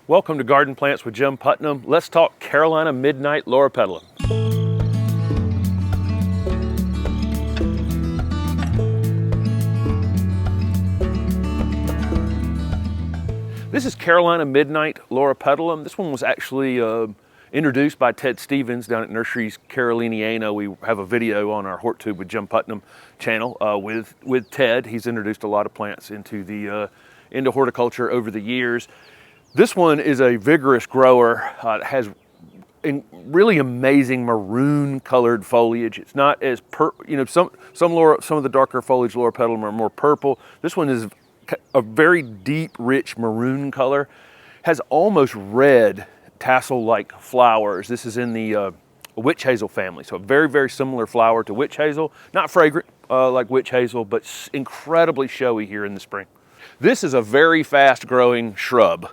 Welcome to Garden Plants with Jim Putnam. Let's talk Carolina Midnight Loropetalum. This is Carolina Midnight Loropetalum. This one was actually introduced by Ted Stevens down at Nurseries Caroliniana. We have a video on our HortTube with Jim Putnam channel with Ted. He's introduced a lot of plants into horticulture over the years. This one is a vigorous grower. It has really amazing maroon colored foliage. It's not as some of the darker foliage Loropetalum are more purple. This one is a very deep, rich maroon color. Has almost red tassel-like flowers. This is in the witch hazel family, so a very, very similar flower to witch hazel. Not fragrant like witch hazel, but incredibly showy here in the spring. This is a very fast-growing shrub.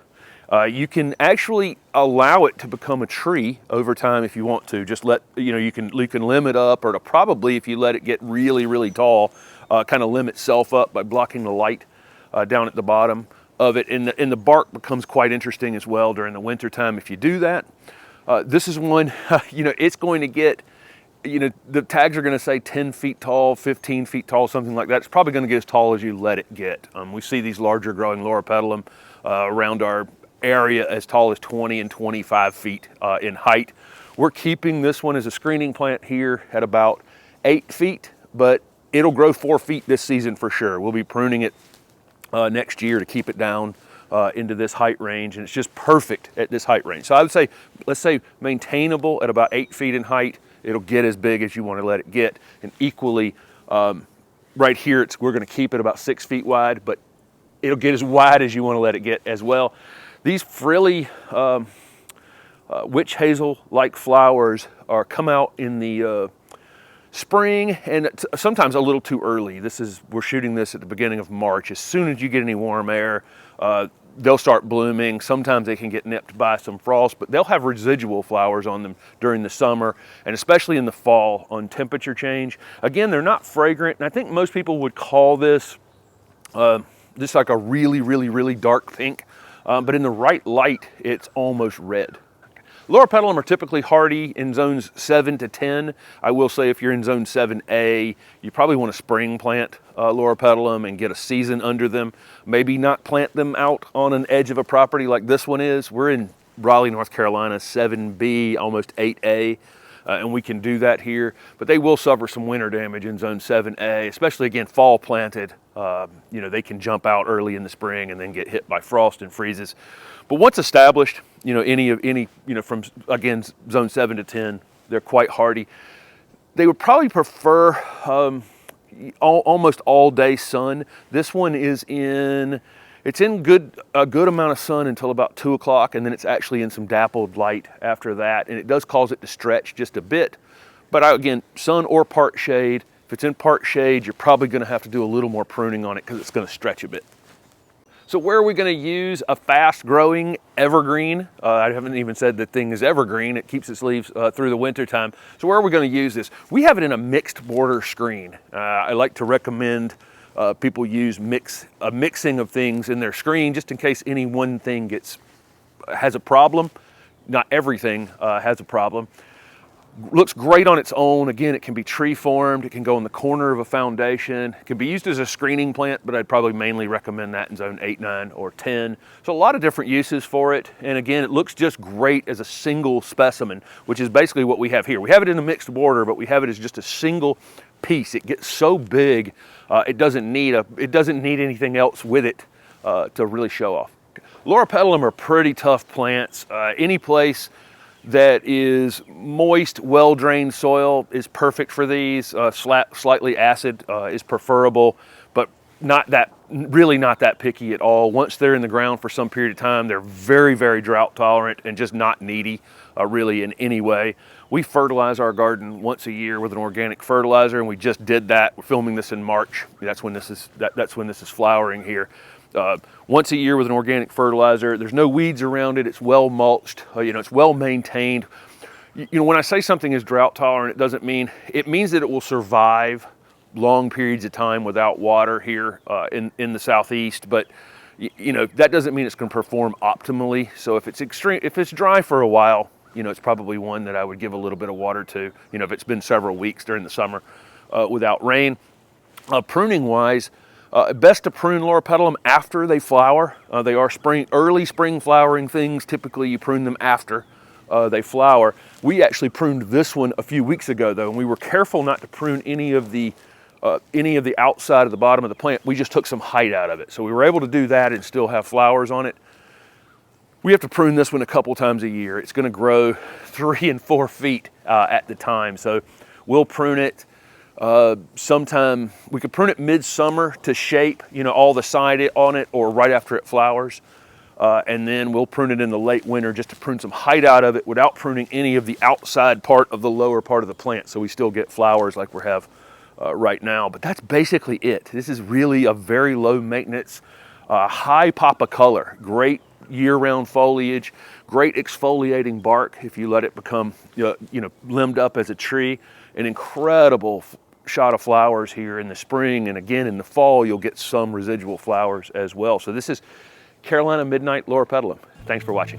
You can actually allow it to become a tree over time if you want to. Just you can limb it up, or probably if you let it get really, really tall, kind of limb itself up by blocking the light down at the bottom of it. And the bark becomes quite interesting as well during the winter time if you do that. This is one, it's going to get, the tags are going to say 10 feet tall, 15 feet tall, something like that. It's probably going to get as tall as you let it get. We see these larger growing Loropetalum around our area as tall as 20 and 25 feet in height. We're keeping this one as a screening plant here at about 8 feet, but it'll grow 4 feet this season for sure. We'll be pruning it next year to keep it down into this height range, and it's just perfect at this height range. So I would say, let's say maintainable at about 8 feet in height. It'll get as big as you want to let it get, and equally right here we're going to keep it about 6 feet wide, but it'll get as wide as you want to let it get as well. These frilly witch hazel-like flowers come out in the spring, and sometimes a little too early. We're shooting this at the beginning of March. As soon as you get any warm air, they'll start blooming. Sometimes they can get nipped by some frost, but they'll have residual flowers on them during the summer, and especially in the fall on temperature change. Again, they're not fragrant, and I think most people would call this just like a really, really, really dark pink. But in the right light, it's almost red. Loropetalum are typically hardy in zones 7 to 10. I will say if you're in zone 7A, you probably want to spring plant Loropetalum and get a season under them. Maybe not plant them out on an edge of a property like this one is. We're in Raleigh, North Carolina, 7B, almost 8A. And we can do that here, but they will suffer some winter damage in zone 7A, especially again fall planted. They can jump out early in the spring and then get hit by frost and freezes. But once established, from again zone 7 to 10, they're quite hardy. They would probably prefer almost all day sun. This one is in a good amount of sun until about 2 o'clock, and then it's actually in some dappled light after that, and it does cause it to stretch just a bit. But again, sun or part shade. If it's in part shade, you're probably going to have to do a little more pruning on it because it's going to stretch a bit. So where are we going to use a fast-growing evergreen? I haven't even said the thing is evergreen. It keeps its leaves through the winter time. So where are we going to use this? We have it in a mixed border screen. I like to recommend people use a mixing of things in their screen just in case any one thing has a problem. Not everything has a problem. Looks great on its own. Again, it can be tree formed. It can go in the corner of a foundation. It can be used as a screening plant, but I'd probably mainly recommend that in zone 8, 9, or 10. So a lot of different uses for it. And again, it looks just great as a single specimen, which is basically what we have here. We have it in a mixed border, but we have it as just a single piece. It gets so big, it doesn't need anything else with it to really show off. Loropetalum are pretty tough plants. Any place that is moist, well-drained soil is perfect for these. Slightly acid is preferable, but really not that picky at all. Once they're in the ground for some period of time, they're very, very drought tolerant and just not needy really in any way. We fertilize our garden once a year with an organic fertilizer, and we just did that. We're filming this in March. That's when this is flowering here. Once a year with an organic fertilizer. There's no weeds around it. It's well mulched. It's well maintained. When I say something is drought tolerant, it means that it will survive long periods of time without water here in the southeast. But you know, that doesn't mean it's going to perform optimally. So if it's dry for a while, you know, it's probably one that I would give a little bit of water to, you know, if it's been several weeks during the summer without rain. Pruning wise, best to prune Loropetalum after they flower. They are early spring flowering things. Typically you prune them after they flower. We actually pruned this one a few weeks ago though, and we were careful not to prune any of the outside of the bottom of the plant. We just took some height out of it. So we were able to do that and still have flowers on it. We have to prune this one a couple times a year. It's going to grow 3 and 4 feet at the time. So we'll prune it sometime. We could prune it midsummer to shape, you know, all the side on it, or right after it flowers. And then we'll prune it in the late winter just to prune some height out of it without pruning any of the outside part of the lower part of the plant. So we still get flowers like we have right now. But that's basically it. This is really a very low maintenance, high pop of color, great year-round foliage, great exfoliating bark if you let it become you know, limbed up as a tree. An incredible shot of flowers here in the spring, and again in the fall you'll get some residual flowers as well. So this is Carolina Midnight Loropetalum. Thanks for watching.